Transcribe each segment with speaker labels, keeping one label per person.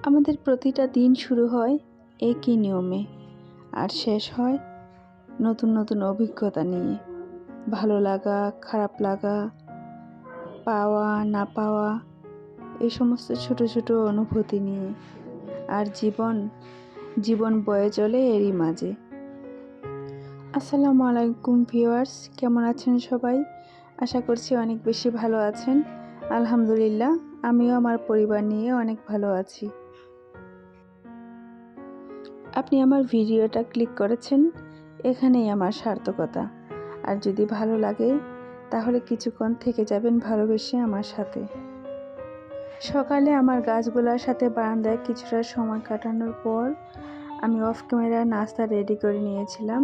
Speaker 1: আমাদের প্রতিটা দিন শুরু হয় একই নিয়মে আর শেষ হয় নতুন নতুন অভিজ্ঞতা নিয়ে। ভালো লাগা, খারাপ লাগা, পাওয়া না পাওয়া, এই সমস্ত ছোট ছোট অনুভূতি নিয়ে। আর জীবন বয়ে চলে এরই মাঝে। আসসালামু আলাইকুম ভিউয়ার্স, কেমন আছেন সবাই? আশা করছি অনেক বেশি ভালো আছেন। আলহামদুলিল্লাহ, আমিও আমার পরিবার নিয়ে অনেক ভালো আছি। আপনি আমার ভিডিওটা ক্লিক করেছেন, এখানেই আমার সার্থকতা। আর যদি ভালো লাগে তাহলে কিছুক্ষণ থেকে যাবেন ভালোবেসে আমার সাথে। সকালে আমার গাছগুলোর সাথে বারান্দায় কিছুটা সময় কাটানোর পর আমি অফ ক্যামেরা নাস্তা রেডি করে নিয়েছিলাম।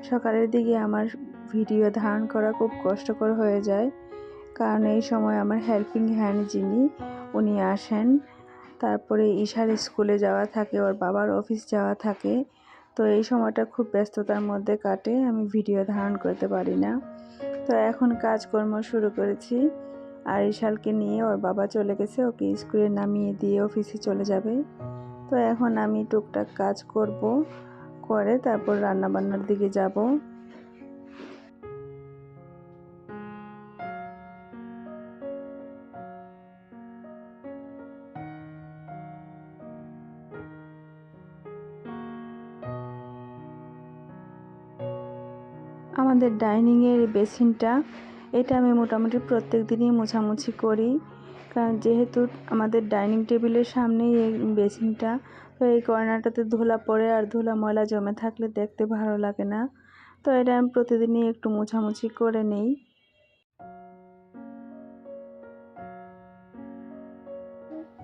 Speaker 1: সকালের দিকে আমার ভিডিও ধারণ করা খুব কষ্টকর হয়ে যায়, কারণ এই সময় আমার হেল্পিং হ্যান্ড যিনি উনি আসেন। তারপরে ঈশার স্কুলে যাওয়া থাকে, ওর বাবার অফিস যাওয়া থাকে, তো এই সময়টা খুব ব্যস্ততার মধ্যে কাটে, আমি ভিডিও ধারণ করতে পারি না। তো এখন কাজকর্ম শুরু করেছি। আর ঈশালকে নিয়ে ওর বাবা চলে গেছে, ওকে স্কুলে নামিয়ে দিয়ে অফিসে চলে যাবে। তো এখন আমি টুকটাক কাজ করব, করে তারপর রান্নাবান্নার দিকে যাব। আমাদের ডাইনিংয়ের বেসিনটা, এটা আমি মোটামুটি প্রত্যেক দিনই মোছামুছি করি, কারণ যেহেতু আমাদের ডাইনিং টেবিলের সামনেই এই বেসিনটা, তো এই কর্নারটাতে ধুলা পড়ে আর ধুলা ময়লা জমে থাকলে দেখতে ভালো লাগে না। তো এটা আমি প্রতিদিনই একটু মোছামুছি করে নেই।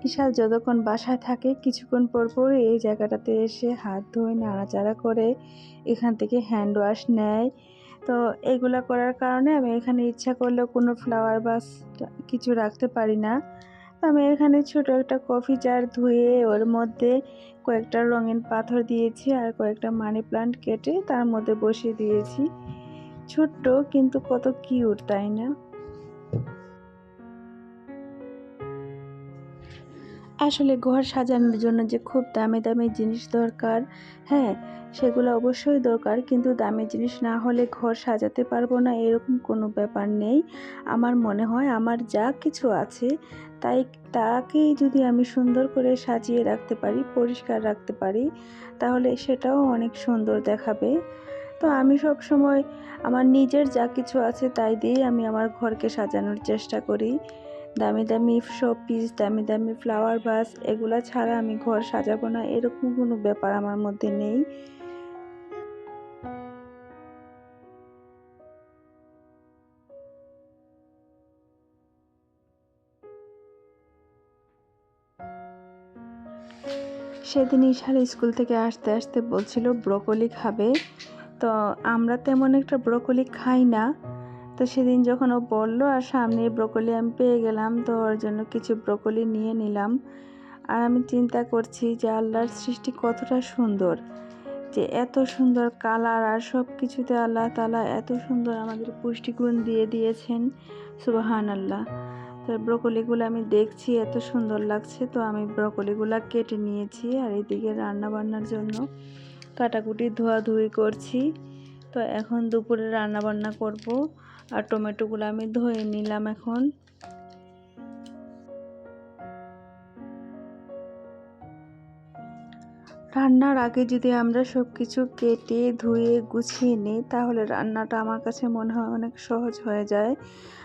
Speaker 1: ঈশাল যতক্ষণ বাসায় থাকে কিছুক্ষণ পর পর এই জায়গাটাতে এসে হাত ধুয়ে নাড়াচাড়া করে এখান থেকে হ্যান্ড ওয়াশ নেয়। তো এগুলা করার কারণে আমি এখানে ইচ্ছা করলেও কোনো ফ্লাওয়ার বাস কিছু রাখতে পারি না। তো আমি এখানে ছোট একটা কফি জার ধুয়ে ওর মধ্যে কয়েকটা রঙিন পাথর দিয়েছি আর কয়েকটা মানি প্লান্ট কেটে তার মধ্যে বসিয়ে দিয়েছি। ছোট্ট কিন্তু কত কিউট, তাই না? আসলে ঘর সাজানোর জন্য যে খুব দামি দামি জিনিস দরকার, হ্যাঁ সেগুলো অবশ্যই দরকার, কিন্তু দামি জিনিস না হলে ঘর সাজাতে পারবো না এরকম কোনো ব্যাপার নেই। আমার মনে হয় আমার যা কিছু আছে তাকেই যদি আমি সুন্দর করে সাজিয়ে রাখতে পারি, পরিষ্কার রাখতে পারি, তাহলে সেটাও অনেক সুন্দর দেখাবে। তো আমি সব সময় আমার নিজের যা কিছু আছে তাই দিয়েই আমি আমার ঘরকে সাজানোর চেষ্টা করি। দামি দামি শোপিস, দামি দামি ফ্লাওয়ার ভাস, এগুলা ছাড়া আমি ঘর সাজাবো না এরকম কোনো ব্যাপার আমার মধ্যে নেই। সেদিন ঈশার স্কুল থেকে আসতে আসতে বলছিল ব্রকলি খাবে, তো আমরা তেমন একটা ব্রকলি খাই না। তো সেদিন যখন ও বললো আর সামনে ব্রকলি আমি পেয়ে গেলাম, তো ওর জন্য কিছু ব্রকলি নিয়ে নিলাম। আর আমি চিন্তা করছি যে আল্লাহর সৃষ্টি কতটা সুন্দর, যে এত সুন্দর কালার আর সব কিছুতে আল্লাহ তাআলা এত সুন্দর আমাদের পুষ্টিগুণ দিয়ে দিয়েছেন, সুবহানাল্লাহ। তো ব্রকলিগুলো আমি দেখছি এত সুন্দর লাগছে, তো আমি ব্রকলিগুলো কেটে নিয়েছি আর এদিকে রান্না বান্নার জন্য কাটাকুটি ধোয়াধুয়ি করছি। তো এখন দুপুরে রান্না বান্না করব। আর টমেটোগুলো আমি ধুয়ে নিলাম এখন। রান্নার আগে যদি আমরা সব কিছু কেটে ধুয়ে গুছিয়ে নিই তাহলে রান্নাটা আমার কাছে মনে হয় অনেক সহজ হয়ে যায়।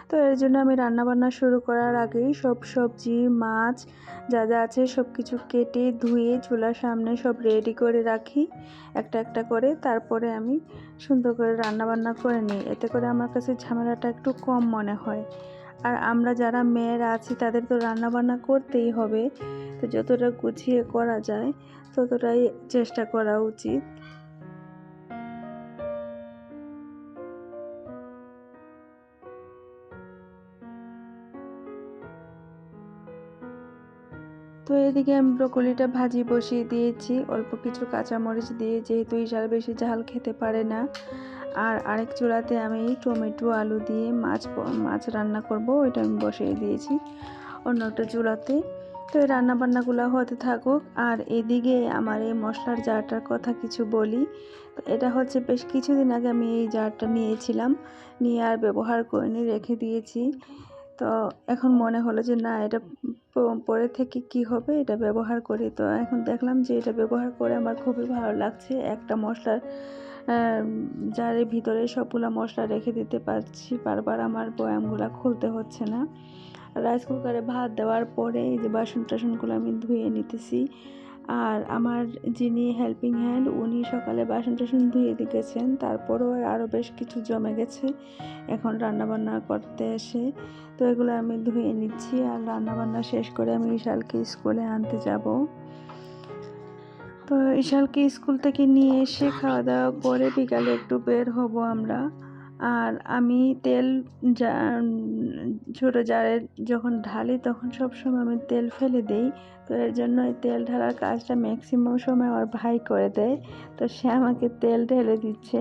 Speaker 1: তো এর জন্য আমি রান্নাবান্না শুরু করার আগেই সব সবজি, মাছ যা যা আছে সব কিছু কেটে ধুয়ে চুলার সামনে সব রেডি করে রাখি একটা একটা করে। তারপরে আমি সুন্দর করে রান্নাবান্না করে নিই, এতে করে আমার কাছে ঝামেলাটা একটু কম মনে হয়। আর আমরা যারা মেয়েরা আছি তাদের তো রান্নাবান্না করতেই হবে, তো যতটা গুছিয়ে করা যায় ততটাই চেষ্টা করা উচিত। তো এদিকে আমি ব্রকলিটা ভাজি বসিয়ে দিয়েছি অল্প কিছু কাঁচামরিচ দিয়ে, যেহেতু ঈশান বেশি ঝাল খেতে পারে না। আর আরেক চুলাতে আমি টমেটো আলু দিয়ে মাছ রান্না করব, ওইটা আমি বসিয়ে দিয়েছি অন্য একটা চুলাতে। তো এই রান্নাবান্নাগুলো হতে থাকুক, আর এদিকে আমার এই মশলার জারটার কথা কিছু বলি। তো এটা হচ্ছে বেশ কিছুদিন আগে আমি এই জারটা নিয়েছিলাম, নিয়ে আর ব্যবহার করিনি, রেখে দিয়েছি। তো এখন মনে হলো যে না, এটা পরে থেকে কি হবে, এটা ব্যবহার করি। তো এখন দেখলাম যে এটা ব্যবহার করে আমার খুবই ভালো লাগছে। একটা মশলার জারের ভিতরে সবগুলো মশলা রেখে দিতে পারছি, বারবার আমার বয়ামগুলো খুলতে হচ্ছে না। রাইস কুকারে ভাত দেওয়ার পরে এই যে বাসন টাসনগুলো আমি ধুয়ে নিতেছি। আর আমার যিনি হেল্পিং হ্যান্ড, উনি সকালে বাসন টাসন ধুয়ে গেছেন, তারপরেও আরও বেশ কিছু জমে গেছে এখন রান্নাবান্না করতে এসে। তো এগুলো আমি ধুয়ে নিচ্ছি, আর রান্নাবান্না শেষ করে আমি ইশালকে স্কুলে আনতে যাব। তো ইশালকে স্কুল থেকে নিয়ে এসে খাওয়া দাওয়া করে বিকালে একটু বের হব আমরা। আর আমি তেল ছোটো জারে যখন ঢালি তখন সবসময় আমি তেল ফেলে দিই। তো এর জন্য এই তেল ঢালার কাজটা ম্যাক্সিমাম সময় আমার ভাই করে দেয়, তো সে আমাকে তেল ঢেলে দিচ্ছে।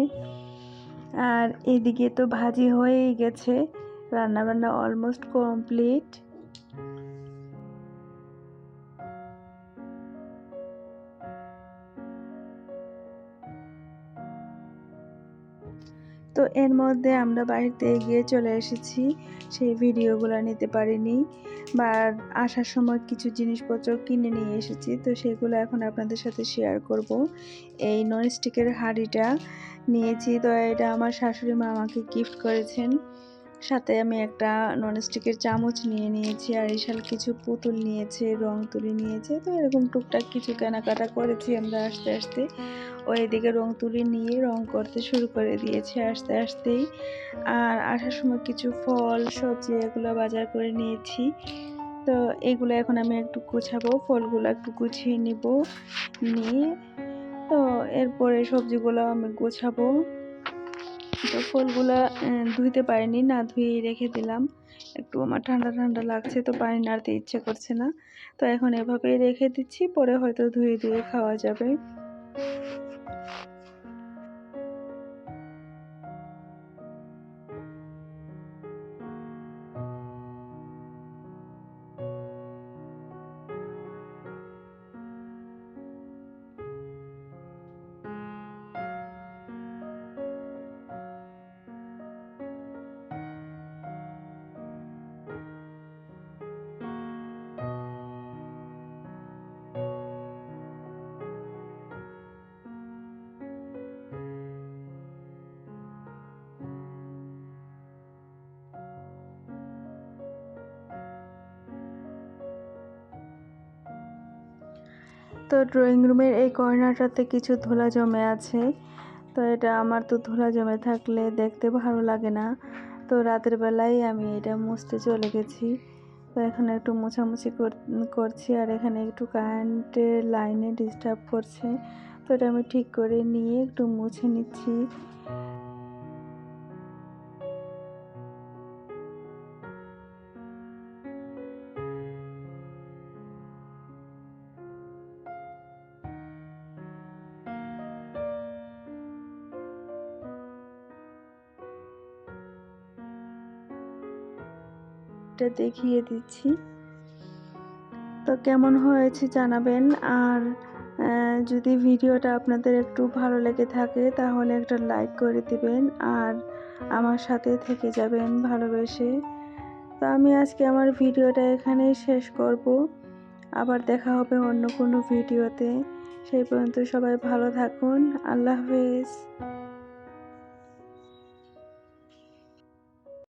Speaker 1: আর এদিকে তো ভাজি হয়েই গেছে, রান্নাবান্না অলমোস্ট কমপ্লিট। তো এর মধ্যে আমরা বাড়িতে গিয়ে চলে এসেছি, সেই ভিডিওগুলো নিতে পারিনি, বা আসার সময় কিছু জিনিসপত্র কিনে নিয়ে এসেছি, তো সেগুলো এখন আপনাদের সাথে শেয়ার করব। এই ননস্টিকের হাঁড়িটা নিয়েছি, তো এটা আমার শাশুড়ি মা আমাকে গিফট করেছেন। সাথে আমি একটা ননস্টিকের চামচ নিয়ে নিয়েছি, আর ইশাল কিছু পুতুল নিয়েছে, রং তুলি নিয়েছে। তো এরকম টুকটাক কিছু কেনাকাটা করেছি আমরা আস্তে আস্তে। ও এদিকে রং তুলি নিয়ে রং করতে শুরু করে দিয়েছে আস্তে আস্তেই। আর আসার সময় কিছু ফল সবজি এগুলো বাজার করে নিয়েছি। তো এগুলো এখন আমি একটু গুছাবো, ফলগুলো একটু গুছিয়ে নিব, নিয়ে তো এরপরে সবজিগুলো আমি গুছাবো। তো ফুলগুলো ধুইতে পারিনি, না ধুয়েই রেখে দিলাম। একটু আমার ঠান্ডা ঠান্ডা লাগছে, তো পানি নাড়তে ইচ্ছে করছে না। তো এখন এভাবেই রেখে দিচ্ছি, পরে হয়তো ধুয়ে ধুয়ে খাওয়া যাবে। তো ড্রয়িং রুমের এই কর্নারটাতে কিছু ধুলা জমে আছে। তো এটা আমার তো ধুলা জমে থাকলে দেখতে ভালো লাগে না। তো রাতের বেলায় আমি এটা মুছতে চলে গেছি। তো এখানে একটু মোছামুছি করছি, আর এখানে একটু কারেন্টের লাইনে ডিস্টার্ব করছে। তো এটা আমি ঠিক করে নিয়ে একটু মুছে নিচ্ছি। এটা দেখিয়ে দিচ্ছি। তো কেমন হয়েছে জানাবেন। আর যদি ভিডিওটা আপনাদের একটু ভালো লেগে থাকে তাহলে একটা লাইক করে দিবেন, আর আমার সাথে থেকে যাবেন ভালোবেসে। তো আমি আজকে আমার ভিডিওটা এখানেই শেষ করব। আবার দেখা হবে অন্য কোনো ভিডিওতে। সেই পর্যন্ত সবাই ভালো থাকুন। আল্লাহ হাফেজ।